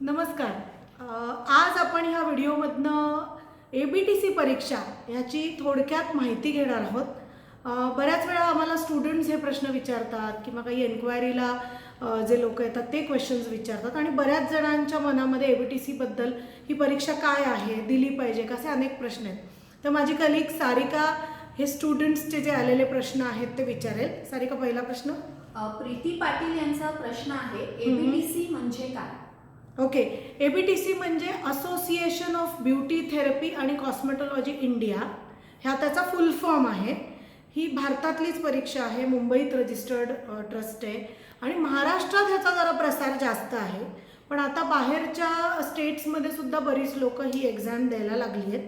नमस्कार. आज आपण ह्या व्हिडिओमधनं ABTC परीक्षा ह्याची थोडक्यात माहिती घेणार आहोत. बऱ्याच वेळा आम्हाला स्टुडंट्स हे प्रश्न विचारतात किंवा काही एन्क्वायरीला जे लोक येतात ते क्वेश्चन्स विचारतात आणि बऱ्याच जणांच्या मनामध्ये ABTC बद्दल ही परीक्षा काय आहे, दिली पाहिजे का, असे अनेक प्रश्न आहेत. तर माझी कलिग सारिका हे स्टुडंट्सचे जे आलेले प्रश्न आहेत ते विचारेल. सारिका, पहिला प्रश्न. प्रीती पाटील यांचा प्रश्न आहे, ABTC म्हणजे काय? ओके, ABTC म्हणजे असोसिएशन ऑफ ब्युटी थेरपी आणि कॉस्मेटॉलॉजी इंडिया, ह्या त्याचा फुल फॉर्म आहे. ही भारतातलीच परीक्षा आहे, मुंबईत रजिस्टर्ड ट्रस्ट आहे आणि महाराष्ट्रात ह्याचा जरा प्रसार जास्त आहे. पण आता बाहेरच्या स्टेट्समध्ये सुद्धा बरीच लोक ही एक्झाम द्यायला लागली आहेत.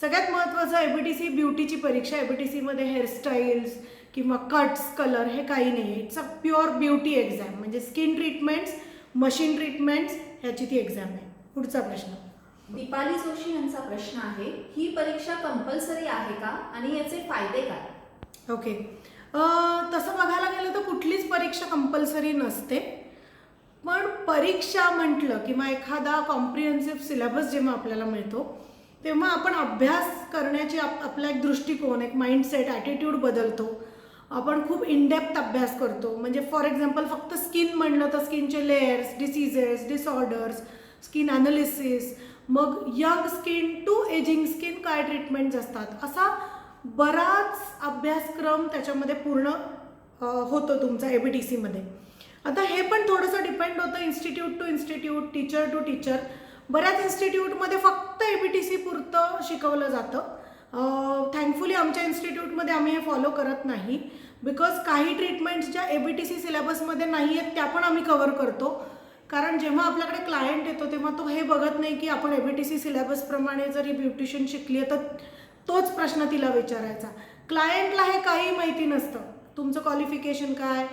सगळ्यात महत्त्वाचं, ABTC ब्युटीची परीक्षा. ABTCमध्ये हेअरस्टाईल्स किंवा कट्स, कलर हे काही नाही आहे. It's a pure beauty exam, म्हणजे स्किन ट्रीटमेंट्स, मशीन ट्रीटमेंट्स ह्याची ती एक्झाम आहे. पुढचा प्रश्न. दीपाली जोशी यांचा प्रश्न आहे, ही परीक्षा कंपल्सरी आहे का आणि याचे फायदे काय? ओके, तसं बघायला गेलं तर कुठलीच परीक्षा कंपल्सरी नसते. पण परीक्षा म्हटलं किंवा एखादा कॉम्प्रिहेन्सिव्ह सिलेबस जेव्हा आपल्याला मिळतो तेव्हा आपण अभ्यास करण्याची आपला एक दृष्टिकोन, एक माइंडसेट, ॲटिट्यूड बदलतो. आपण खूप इनडेप्थ अभ्यास करतो. म्हणजे फॉर एक्झाम्पल फक्त स्किन म्हणलं तर स्किनचे layers, diseases, disorders, skin analysis, मग young skin to ageing skin काय ट्रीटमेंट्स असतात, असा बराच अभ्यासक्रम त्याच्यामध्ये पूर्ण होतो तुमचा ABTCमध्ये. आता हे पण थोडंसं डिपेंड होतं institute to institute, teacher to teacher. बऱ्याच इन्स्टिट्यूटमध्ये फक्त ABTC पुरतं शिकवलं जातं. थँकफुली आमच्या इन्स्टिट्यूटमध्ये आम्ही हे फॉलो करत नाही, बिकॉज काही ट्रीटमेंट्स ज्या ABTC सिलेबसमध्ये नाही आहेत त्या पण आम्ही कवर करतो. कारण जेव्हा आपल्याकडे क्लायंट येतो तेव्हा तो हे बघत नाही की आपण ABTC सिलेबसप्रमाणे जरी ब्युटिशियन शिकली आहे तर तोच प्रश्न तिला विचारायचा. क्लायंटला हे काही माहिती नसतं, तुमचं क्वालिफिकेशन काय,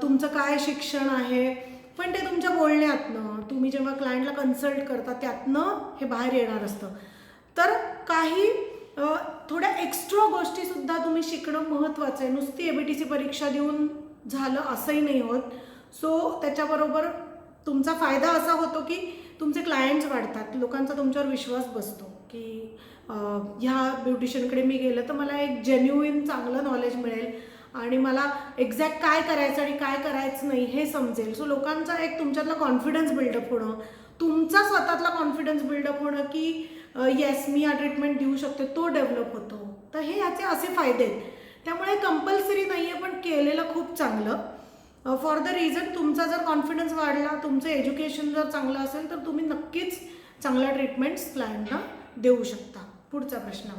तुमचं काय शिक्षण आहे, पण ते तुमच्या बोलण्यातनं, तुम्ही जेव्हा क्लायंटला कन्सल्ट करता त्यातनं हे बाहेर येणार असतं. तर काही थोड्या एक्स्ट्रा गोष्टीसुद्धा तुम्ही शिकणं महत्त्वाचं आहे. नुसती ABTC परीक्षा देऊन झालं असंही नाही होत. सो त्याच्याबरोबर तुमचा फायदा असा होतो की तुमचे क्लायंट्स वाढतात, लोकांचा तुमच्यावर विश्वास बसतो की ह्या ब्युटिशियनकडे मी गेलं तर मला एक जेन्युइन चांगलं नॉलेज मिळेल आणि मला एक्झॅक्ट काय करायचं आणि काय करायचं नाही हे समजेल. सो लोकांचा एक तुमच्यातला कॉन्फिडन्स बिल्डअप होणं, तुमचा स्वतःतला कॉन्फिडन्स बिल्डअप होणं की येस मी हा ट्रीटमेंट देऊ शकते, तो डेव्हलप होतो. तर हे ह्याचे असे फायदे आहेत. त्यामुळे कंपल्सरी नाही आहे, पण केलेलं खूप चांगलं. फॉर द रिझन तुमचा जर कॉन्फिडन्स वाढला, तुमचं एज्युकेशन जर चांगलं असेल तर तुम्ही नक्कीच चांगल्या ट्रीटमेंट्स क्लायंटना देऊ शकता. पुढचा प्रश्न.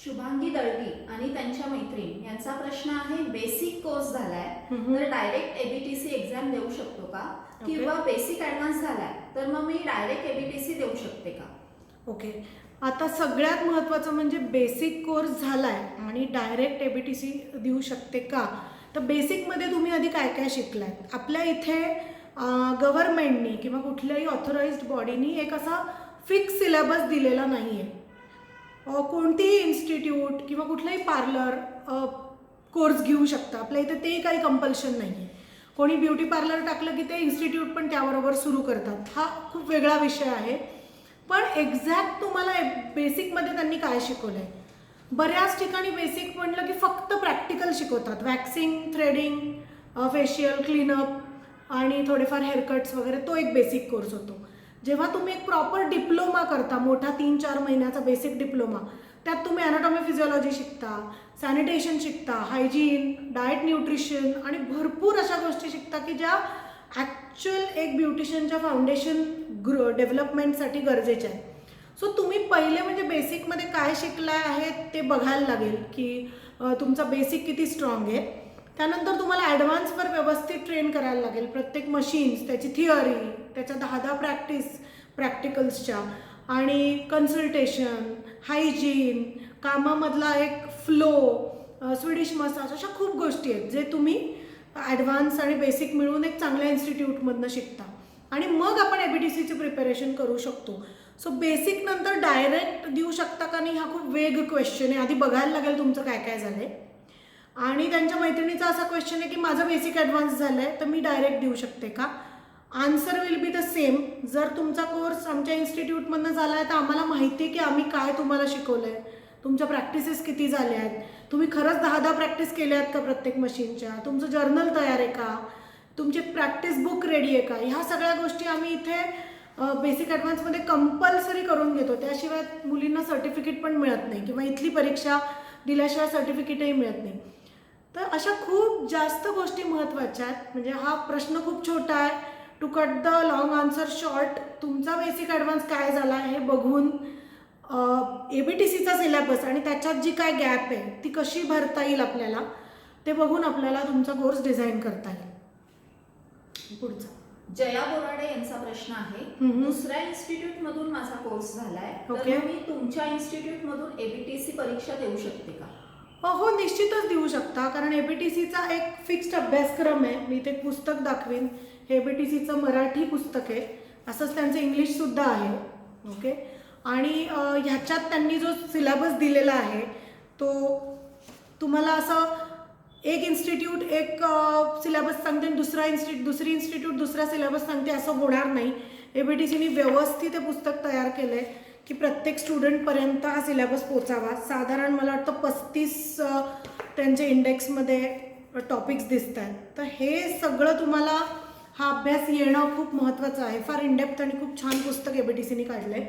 शुभांगी दळवी आणि त्यांच्या मैत्रीण यांचा प्रश्न आहे, बेसिक कोर्स झालाय तर डायरेक्ट ABTC एक्झाम देऊ शकतो का, किंवा बेसिक ॲडव्हान्स झालाय तर मग मी डायरेक्ट ABTC देऊ शकते का? ओके, आता सगळ्यात महत्त्वाचं म्हणजे बेसिक कोर्स झालाय आणि डायरेक्ट ABTC देऊ शकते का. तर बेसिकमध्ये तुम्ही आधी काय काय शिकलात. आपल्या इथे गव्हर्नमेंटनी किंवा कुठल्याही ऑथोराइज्ड बॉडीनी एक असा फिक्स सिलेबस दिलेला नाही आहे. कोणतीही इन्स्टिट्यूट किंवा कुठलाही पार्लर कोर्स घेऊ शकता. आपल्या इथे ते काही कंपल्शन नाही आहे. कोणी ब्युटी पार्लर टाकलं की ते इन्स्टिट्यूट पण त्याबरोबर सुरू करतात, हा खूप वेगळा विषय आहे. पण एक्झॅक्ट तुम्हाला बेसिकमध्ये त्यांनी काय शिकवलं आहे. बऱ्याच ठिकाणी बेसिक म्हटलं की फक्त प्रॅक्टिकल शिकवतात. वॅक्सिंग, थ्रेडिंग, फेशियल, क्लीनअप आणि थोडेफार हेअरकट्स वगैरे, तो एक बेसिक कोर्स होतो. जेव्हा तुम्ही एक प्रॉपर डिप्लोमा करता, मोठा 3-4 महिन्याचा बेसिक डिप्लोमा, त्यात तुम्ही ॲनाटॉमी फिजिओलॉजी शिकता, सॅनिटेशन शिकता, हायजीन, डाएट, न्यूट्रिशन आणि भरपूर अशा गोष्टी शिकता की ज्या ॲक्च्युअल एक ब्युटिशियनच्या फाउंडेशन डेव्हलपमेंटसाठी गरजेच्या आहेत. सो तुम्ही पहिले म्हणजे बेसिकमध्ये काय शिकला आहे ते बघायला लागेल की तुमचा बेसिक किती स्ट्रॉंग आहे. त्यानंतर तुम्हाला ॲडव्हान्सवर व्यवस्थित ट्रेन करायला लागेल. प्रत्येक मशीन्स, त्याची थिअरी, त्याच्या 10 प्रॅक्टिकल्सच्या आणि कन्सल्टेशन, हायजीन, कामामधला एक फ्लो, स्विडिश मसाज, अशा खूप गोष्टी आहेत जे तुम्ही ॲडव्हान्स आणि बेसिक मिळून एक चांगल्या इन्स्टिट्यूटमधनं शिकता आणि मग आपण ABTCची प्रिपरेशन करू शकतो. सो बेसिक नंतर डायरेक्ट देऊ शकता का नाही हा खूप वेग क्वेश्चन आहे. आधी बघायला लागेल तुमचं काय काय झालं आहे. आणि त्यांच्या मैत्रिणीचा असा क्वेश्चन आहे की माझं बेसिक ॲडव्हान्स झालं आहे तर मी डायरेक्ट देऊ शकते का. Answer will be the same. जर तुमचा कोर्स आमच्या इन्स्टिट्यूटमधनं झाला आहे तर आम्हाला माहिती आहे की आम्ही काय तुम्हाला शिकवलं आहे, तुमच्या प्रॅक्टिसेस किती झाल्या आहेत, तुम्ही खरंच 10-10 प्रॅक्टिस केल्या आहेत का प्रत्येक मशीनच्या, तुमचं जर्नल तयार आहे का, तुमची प्रॅक्टिस बुक रेडी आहे का, ह्या सगळ्या गोष्टी आम्ही इथे बेसिक ॲडव्हान्समध्ये कंपल्सरी करून घेतो. त्याशिवाय मुलींना सर्टिफिकेट पण मिळत नाही किंवा इथली परीक्षा दिल्याशिवाय सर्टिफिकेटही मिळत नाही. तर अशा खूप जास्त गोष्टी महत्त्वाच्या आहेत. म्हणजे हा प्रश्न खूप छोटा आहे. To cut the long answer short, तुमचा बेसिक ॲडव्हान्स काय झाला हे बघून ABTCचा सिलेबस आणि त्याच्यात जी काय गॅप आहे ती कशी भरता येईल आपल्याला ते बघून आपल्याला तुमचा कोर्स डिझाईन करता येईल. पुढचा जया बोराडे यांचा प्रश्न आहे, दुसऱ्या इन्स्टिट्यूट मधून माझा कोर्स झालाय, तर Okay. मी तुमच्या इन्स्टिट्यूट मधून ABTC परीक्षा देऊ शकते का? हो, निश्चितच देऊ शकता. कारण ABTCचा एक फिक्स्ड अभ्यासक्रम आहे. मी ते पुस्तक दाखवीन. हे ABTCचं मराठी पुस्तक आहे, असंच त्यांचं इंग्लिशसुद्धा आहे. ओके. आणि ह्याच्यात त्यांनी जो सिलेबस दिलेला आहे तो तुम्हाला असं एक इन्स्टिट्यूट एक सिलेबस सांगते आणि दुसरी इन्स्टिट्यूट दुसरा सिलेबस सांगते असं होणार नाही. ABTCने व्यवस्थित हे पुस्तक तयार केलं आहे की प्रत्येक स्टुडंटपर्यंत हा सिलेबस पोचावा. साधारण मला वाटतं 35 त्यांच्या इंडेक्समध्ये टॉपिक्स दिसत आहेत. तर हे सगळं तुम्हाला हा अभ्यास येणं खूप महत्त्वाचं आहे. फार इनडेप्थ आणि खूप छान पुस्तक ABTCने काढलं आहे.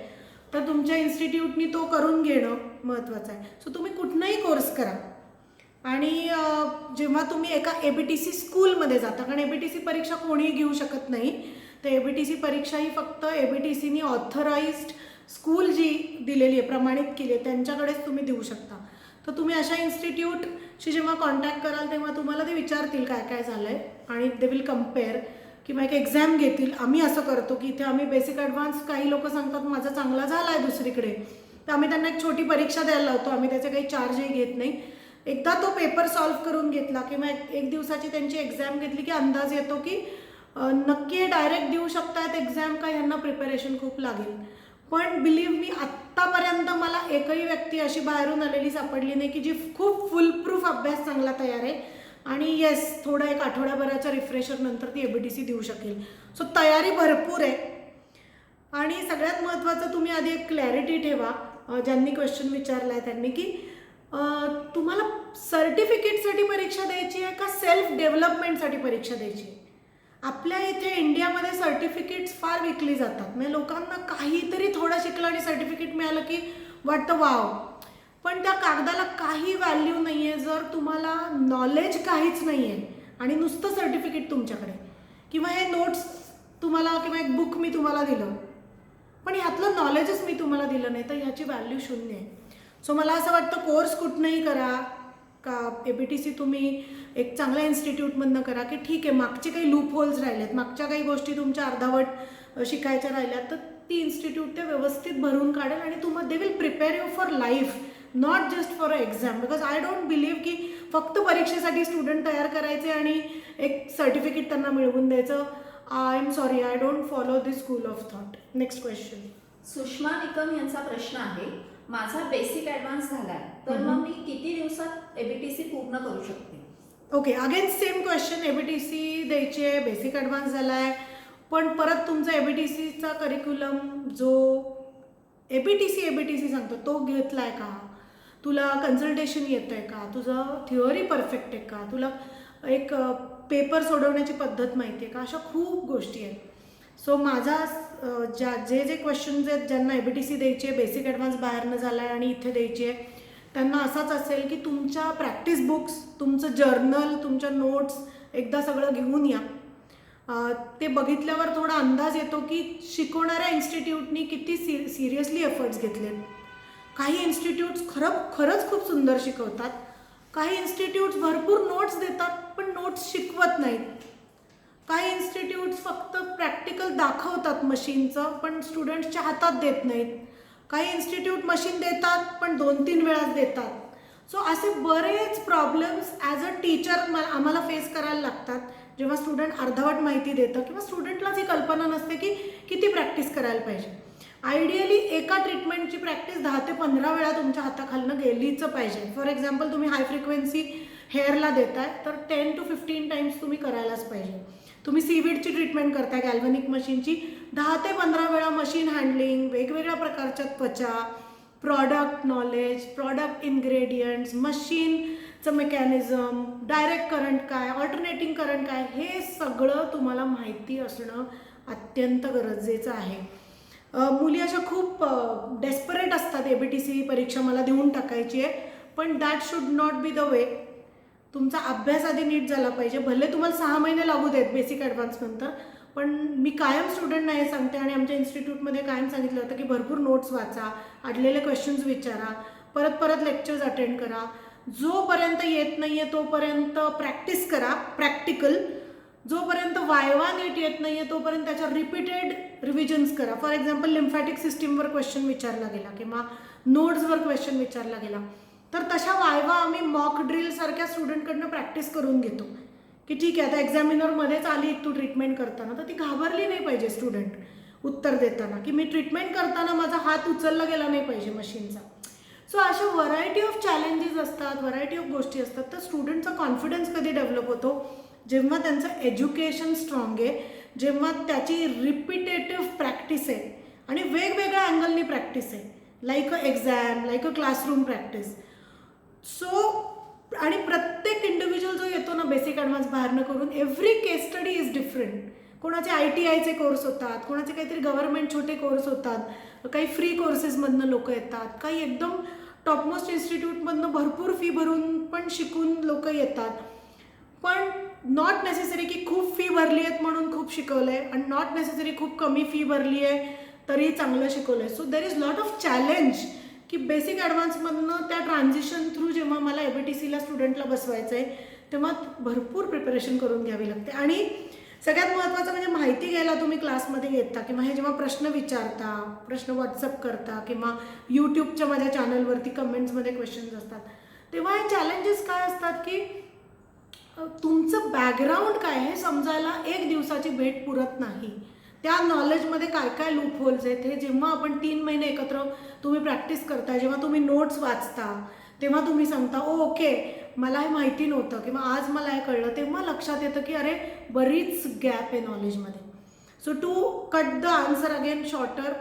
तर तुमच्या इन्स्टिट्यूटनी तो करून घेणं महत्त्वाचं आहे. सो तुम्ही कुठलाही कोर्स करा आणि जेव्हा तुम्ही एका ABTC स्कूलमध्ये जाता, कारण ABTC परीक्षा कोणीही घेऊ शकत नाही, तर ABTC परीक्षा ही फक्त ABTCनी ऑथराइज्ड स्कूल जी दिलेली आहे, प्रमाणित केली आहे, त्यांच्याकडेच तुम्ही देऊ शकता. तर तुम्ही अशा इन्स्टिट्यूटशी जेव्हा कॉन्टॅक्ट कराल तेव्हा तुम्हाला ते विचारतील काय काय झालं आहे आणि दे विल कम्पेअर किंवा एक एक्झाम घेतील. आम्ही असं करतो की इथे आम्ही बेसिक ॲडव्हान्स, काही लोक सांगतात माझा चांगला झाला आहे दुसरीकडे, तर आम्ही त्यांना एक छोटी परीक्षा द्यायला लावतो. आम्ही त्याचे काही चार्जही घेत नाही. एकदा तो पेपर सॉल्व्ह करून घेतला किंवा एक दिवसाची त्यांची एक्झाम घेतली की अंदाज येतो की नक्की डायरेक्ट देऊ शकतात एक्झाम का ह्यांना प्रिपरेशन खूप लागेल. पण बिलीव्ह मी, आत्तापर्यंत मला एकही व्यक्ती अशी बाहेरून आलेली सापडली नाही की जी खूप फुलप्रूफ अभ्यास चांगला तयार आहे आणि येस थोडं एक आठवड्याभराच्या रिफ्रेशर नंतर ती ABTC देऊ शकेल. सो तयारी भरपूर आहे. आणि सगळ्यात महत्त्वाचं तुम्ही आधी एक क्लॅरिटी ठेवा, ज्यांनी क्वेश्चन विचारला आहे त्यांनी, की तुम्हाला सर्टिफिकेटसाठी परीक्षा द्यायची आहे का सेल्फ डेव्हलपमेंटसाठी परीक्षा द्यायची आहे. आपल्या इथे इंडियामध्ये सर्टिफिकेट्स फार विकली जातात. म्हणजे लोकांना काहीतरी थोडं शिकलं आणि सर्टिफिकेट मिळालं की वाटतं वाव, पण त्या कागदाला काही व्हॅल्यू नाही आहे जर तुम्हाला नॉलेज काहीच नाही आहे आणि नुसतं सर्टिफिकेट तुमच्याकडे, किंवा हे नोट्स तुम्हाला किंवा एक बुक मी तुम्हाला दिलं पण ह्यातलं नॉलेजच मी तुम्हाला दिलं नाही, तर ह्याची व्हॅल्यू शून्य आहे. सो मला असं वाटतं कोर्स कुठनंही करा का ABTC तुम्ही एक चांगल्या इन्स्टिट्यूटमधनं करा की ठीक आहे, मागचे काही लूप होल्स राहिलेत, मागच्या काही गोष्टी तुमच्या अर्धावट शिकायच्या राहिल्यात, तर ती इन्स्टिट्यूट ते व्यवस्थित भरून काढेल आणि तुम्हाला they will prepare you for life, not just for a exam. Because I don't believe की फक्त परीक्षेसाठी स्टुडंट तयार करायचे आणि एक सर्टिफिकेट त्यांना मिळवून द्यायचं. I am sorry, I don't follow this school of thought. Next question. Sushma Nikam यांचा प्रश्न आहे, माझा बेसिक ॲडव्हान्स झालाय तर मग मी किती दिवसात ABTC पूर्ण करू शकते? Okay, again same question. ABTC द्यायची आहे, बेसिक ॲडव्हान्स झाला आहे, पण परत तुमचा ABTCचा करिक्युलम जो ABTC सांगतो तो घेतला आहे का, तुला कन्सल्टेशन येतं आहे का, तुझं थिअरी परफेक्ट आहे का, तुला एक पेपर सोडवण्याची पद्धत माहिती आहे का, अशा खूप गोष्टी आहेत. सो माझा जे क्वेश्चन्स आहेत ज्यांना ABTC द्यायची आहे, बेसिक ॲडव्हान्स बाहेरनं झाला आहे आणि इथे द्यायची आहे, त्यांना असाच असेल की तुमच्या प्रॅक्टिस बुक्स, तुमचं जर्नल, तुमच्या नोट्स एकदा सगळं घेऊन या. ते बघितल्यावर थोडा अंदाज येतो की शिकवणाऱ्या इन्स्टिट्यूटनी किती सिरियसली एफर्ट्स घेतलेत. काही इन्स्टिट्यूट्स खरंच खूप सुंदर शिकवतात, काही इन्स्टिट्यूट्स भरपूर नोट्स देतात पण नोट्स शिकवत नाहीत, काही इन्स्टिट्यूट्स फक्त प्रॅक्टिकल दाखवतात मशीनचं पण स्टुडंट्सच्या हातात देत नाहीत, काही इन्स्टिट्यूट मशीन देतात पण 2-3 वेळाच देतात. सो असे बरेच प्रॉब्लेम्स ॲज अ टीचर आम्हाला फेस करायला लागतात जेव्हा स्टुडंट अर्धवट माहिती देतं किंवा स्टुडंटलाच ही कल्पना नसते की किती प्रॅक्टिस करायला पाहिजे. आयडियली एका ट्रीटमेंटची प्रॅक्टिस 10 ते 15 वेळा तुमच्या हाताखालनं गेलीच पाहिजे. फॉर एक्झाम्पल तुम्ही हाय फ्रिक्वेन्सी हेअरला देताय तर 10 to 15 टाइम्स तुम्ही करायलाच पाहिजे. तुम्ही सीविडची ट्रीटमेंट करताय गॅल्व्हॅनिक मशीनची, 10 ते 15 वेळा मशीन हँडलिंग, वेगवेगळ्या प्रकारच्या त्वचा, प्रॉडक्ट नॉलेज, प्रॉडक्ट इन्ग्रेडियंट्स, मशीनचं मेकॅनिझम, डायरेक्ट करंट काय, ऑल्टरनेटिंग करंट काय, हे सगळं तुम्हाला माहिती असणं अत्यंत गरजेचं आहे. मुली अशा खूप डेस्परेट असतात, ABTC परीक्षा मला देऊन टाकायची आहे, पण that should not be the way. तुमचा अभ्यास आधी नीट झाला पाहिजे. भले तुम्हाला 6 महिने लागू देत बेसिक ॲडव्हान्स नंतर, पण मी कायम स्टुडंटना हे सांगते आणि आमच्या इन्स्टिट्यूटमध्ये कायम सांगितलं होतं की भरपूर नोट्स वाचा, अडलेले क्वेश्चन्स विचारा, परत परत लेक्चर्स अटेंड करा. जोपर्यंत येत नाही आहे तोपर्यंत प्रॅक्टिस करा, प्रॅक्टिकल. जोपर्यंत वायवा नीट येत नाही आहे तोपर्यंत त्याच्या रिपीटेड रिव्हिजन्स करा. फॉर एक्झाम्पल लिम्फॅटिक सिस्टीमवर क्वेश्चन विचारला गेला किंवा नोड्सवर क्वेश्चन विचारला गेला, तर तशा वायवा आम्ही मॉक ड्रिलसारख्या स्टुडंटकडनं प्रॅक्टिस करून घेतो की ठीक आहे आता एक्झामिनरमध्येच आली तू ट्रीटमेंट करताना, तर ती घाबरली नाही पाहिजे स्टुडंट उत्तर देताना की मी ट्रीटमेंट करताना माझा हात उचलला गेला नाही पाहिजे मशीनचा. सो अशा व्हरायटी ऑफ चॅलेंजेस असतात, व्हरायटी ऑफ गोष्टी असतात. तर स्टुडंटचा कॉन्फिडन्स कधी डेव्हलप होतो, जेव्हा त्यांचं एज्युकेशन स्ट्रॉंग आहे, जेव्हा त्याची रिपिटेटिव्ह प्रॅक्टिस आहे आणि वेगवेगळ्या अँगलनी प्रॅक्टिस आहे, like a exam, like a classroom practice. So आणि प्रत्येक इंडिव्हिज्युअल जो येतो ना बेसिक ॲडव्हान्स बाहेरनं करून, every case study is different. कोणाचे ITIचे कोर्स होतात, कोणाचे काहीतरी गव्हर्नमेंट छोटे कोर्स होतात, काही फ्री कोर्सेसमधनं लोक येतात, काही एकदम टॉपमोस्ट इन्स्टिट्यूटमधनं भरपूर फी भरून पण शिकून लोक येतात. पण नॉट नेसेसरी की खूप फी भरली आहेत म्हणून खूप शिकवलं आहे आणि नॉट नेसेसरी खूप कमी फी भरली आहे तरी चांगलं शिकवलं आहे. So there is lot of challenge की बेसिक ॲडव्हान्समधनं त्या ट्रान्झिशन थ्रू जेव्हा मला ABTCला स्टुडंटला बसवायचं आहे तेव्हा भरपूर प्रिपरेशन करून घ्यावी लागते. आणि सगळ्यात महत्त्वाचं म्हणजे माहिती घ्यायला तुम्ही क्लासमध्ये येता किंवा हे जेव्हा प्रश्न विचारता, प्रश्न व्हॉट्सअप करता किंवा यूट्यूबच्या माझ्या चॅनलवरती कमेंट्समध्ये क्वेश्चन्स असतात, तेव्हा हे चॅलेंजेस काय असतात की तुमचं बॅकग्राऊंड काय हे समजायला 1 दिवसाची भेट पुरत नाही. त्या नॉलेजमध्ये काय काय लूप होल्स आहेत हे जेव्हा आपण 3 महिने एकत्र तुम्ही प्रॅक्टिस करता, जेव्हा तुम्ही नोट्स वाचता, तेव्हा तुम्ही सांगता ओके मला हे माहिती नव्हतं किंवा आज मला हे कळलं, तेव्हा लक्षात येतं की अरे बरीच गॅप आहे नॉलेजमध्ये. So to cut the answer again shorter,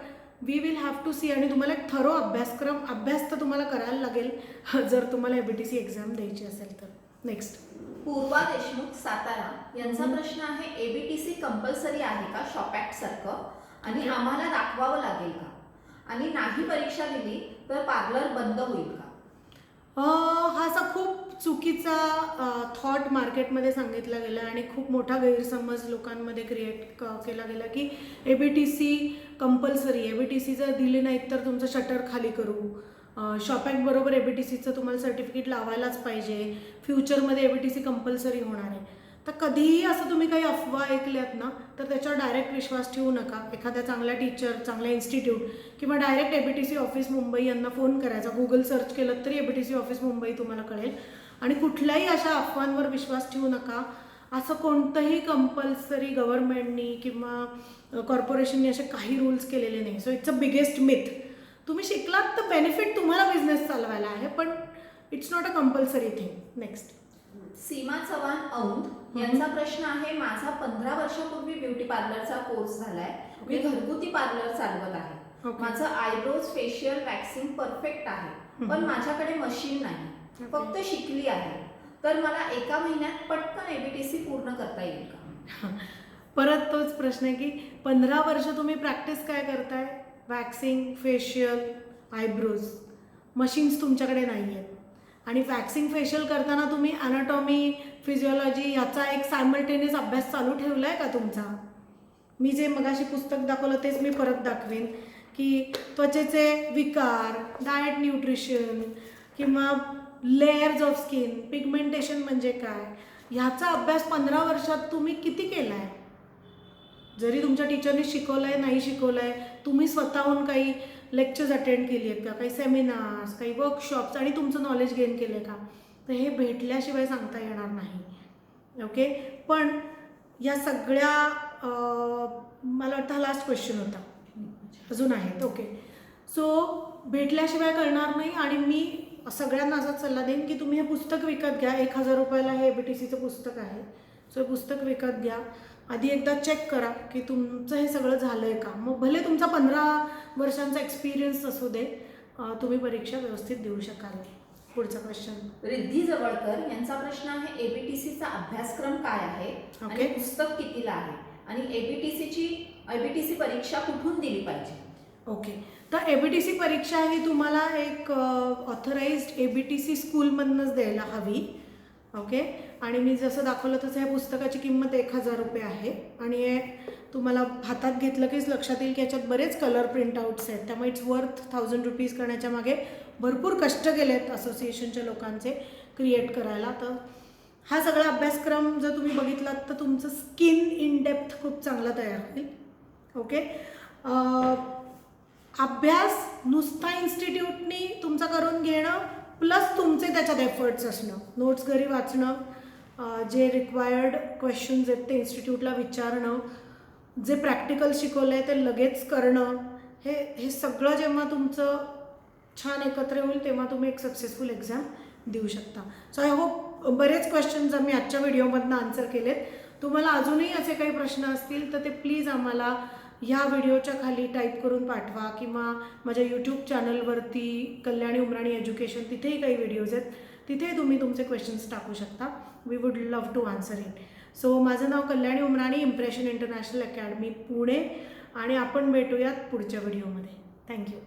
we will have to see. आणि तुम्हाला एक थरो अभ्यास तर तुम्हाला करायला लागेल जर तुम्हाला ABTC एक्झाम द्यायची असेल तर. नेक्स्ट पूर्वा देशमुख सातारा यांचा प्रश्न आहे, ABTC कंपल्सरी आहे का शॉपॅक्ट सारखं आणि आम्हाला दाखवावं लागेल का, आणि नाही परीक्षा दिली तर पार्लर बंद होईल का? हा असा खूप चुकीचा थॉट मार्केटमध्ये सांगितला गेला आणि खूप मोठा गैरसमज लोकांमध्ये क्रिएट केला गेला की ABTC कंपल्सरी, ABTC जर दिली नाहीत तर तुमचं शटर खाली करू, शॉपॅक्ट बरोबर ABTCचं तुम्हाला सर्टिफिकेट लावायलाच पाहिजे, फ्युचरमध्ये ABTC कंपल्सरी होणार आहे. तर कधीही असं तुम्ही काही अफवा ऐकल्यात ना तर त्याच्यावर डायरेक्ट विश्वास ठेवू नका. एखाद्या चांगल्या टीचर, चांगल्या इन्स्टिट्यूट किंवा डायरेक्ट ABTC ऑफिस मुंबई यांना फोन करायचा. गुगल सर्च केलं तरी ABTC ऑफिस मुंबई तुम्हाला कळेल. आणि कुठल्याही अशा अफवांवर विश्वास ठेवू नका. असं कोणतंही कंपल्सरी गव्हर्नमेंटनी किंवा कॉर्पोरेशननी असे काही रूल्स केलेले नाही. So it's a biggest myth. तुम्ही शिकलात तर बेनिफिट तुम्हाला बिझनेस चालवायला आहे, पण it's not a compulsory thing. Next Seema Chavan Aundh यांचा प्रश्न आहे, माझा 15 वर्षापूर्वी ब्युटी पार्लरचा कोर्स झालाय, मी घरगुती पार्लर चालवत आहे. माझं आयब्रोज, फेशियल, वॅक्सिंग परफेक्ट आहे, पण माझ्याकडे मशीन नाही, फक्त शिकली आहे, तर मला 1 महिन्यात पटकन ABTC पूर्ण करता येईल का? परत तोच प्रश्न आहे की 15 वर्ष तुम्ही प्रॅक्टिस काय करताय, वॅक्सिंग, फेशियल, आयब्रोज, मशीन्स तुमच्याकडे नाही आहेत. आणि वॅक्सिंग, फेशियल करताना तुम्ही ॲनाटॉमी, फिजिओलॉजी ह्याचा एक सायमल्टेनियस अभ्यास चालू ठेवला आहे का तुमचा? मी जे मगाशी पुस्तक दाखवलं तेच मी परत दाखवेन की त्वचेचे विकार, डाएट, न्यूट्रिशन किंवा लेयर्स ऑफ स्किन, पिगमेंटेशन म्हणजे काय, ह्याचा अभ्यास 15 वर्षात तुम्ही किती केला आहे? जरी तुमच्या टीचरने शिकवलं आहे, नाही शिकवलं आहे, तुम्ही स्वतःहून काही लेक्चर्स अटेंड केली आहेत का, काही सेमिनार्स, काही वर्कशॉप्स आणि तुमचं नॉलेज गेन केलं आहे का? तर हे भेटल्याशिवाय सांगता येणार नाही. ओके. पण या सगळ्या मला वाटतं हा लास्ट क्वेश्चन होता, अजून आहेत. ओके. सो भेटल्याशिवाय कळणार नाही. आणि मी सगळ्यांना असाच सल्ला देईन की तुम्ही हे पुस्तक विकत घ्या. 1000 रुपयाला हे ABTCचं पुस्तक आहे. सो हे पुस्तक विकत घ्या. आधी एकदा चेक करा की तुमचं हे सगळं झालं आहे का. मग भले तुमचा 15 वर्षांचा एक्सपिरियन्स असू दे, तुम्ही परीक्षा व्यवस्थित देऊ शकाल. पुढचा क्वेश्चन. रिद्धी जवळकर यांचा प्रश्न आहे एबीटीसीचा अभ्यासक्रम काय आहे आणि Okay. पुस्तक कितीला आहे आणि एबीटीसी परीक्षा कुठून दिली पाहिजे. ओके, तर ABTC परीक्षा ही तुम्हाला एक ऑथराइज्ड ABTC स्कूलमधनंच द्यायला हवी. ओके, आणि मी जसं दाखवलं तसं ह्या पुस्तकाची किंमत 1000 रुपये आहे आणि हे तुम्हाला हातात घेतलं कीच लक्षात येईल की याच्यात बरेच कलर प्रिंटआउट्स आहेत. त्यामुळे इट्स वर्थ 1000 रुपीज करण्याच्या मागे भरपूर कष्ट केले आहेत असोसिएशनच्या लोकांचे क्रिएट करायला. तर हा सगळा अभ्यासक्रम जर तुम्ही बघितलात तर तुमचं स्किन इन डेप्थ खूप चांगला तयार होईल. ओके, अभ्यास नुसता इन्स्टिट्यूटनी तुमचा करून घेणं प्लस तुमचे त्याच्यात एफर्ट्स असणं, नोट्स घरी वाचणं, जे रिक्वायर्ड क्वेश्चन्स आहेत ते इन्स्टिट्यूटला विचारणं, जे प्रॅक्टिकल शिकवलं आहे ते लगेच करणं, हे सगळं जेव्हा तुमचं छान एकत्र होईल तेव्हा तुम्ही एक सक्सेसफुल एक्झाम देऊ शकता. सो आय होप बरेच क्वेश्चन्स मी आजच्या व्हिडिओमधनं आन्सर केलेत. तुम्हाला अजूनही असे काही प्रश्न असतील तर ते प्लीज आम्हाला ह्या व्हिडिओच्या खाली टाईप करून पाठवा किंवा माझ्या यूट्यूब चॅनलवरती कल्याणी उमराणी एज्युकेशन, तिथेही काही व्हिडिओज आहेत, तिथेही तुम्ही तुमचे क्वेश्चन्स टाकू शकता. We would love to answer it. So माझं नाव Kalyani Umrani, Impression International Academy Pune, आणि आपण भेटूयात पुढच्या व्हिडिओमध्ये. थँक्यू.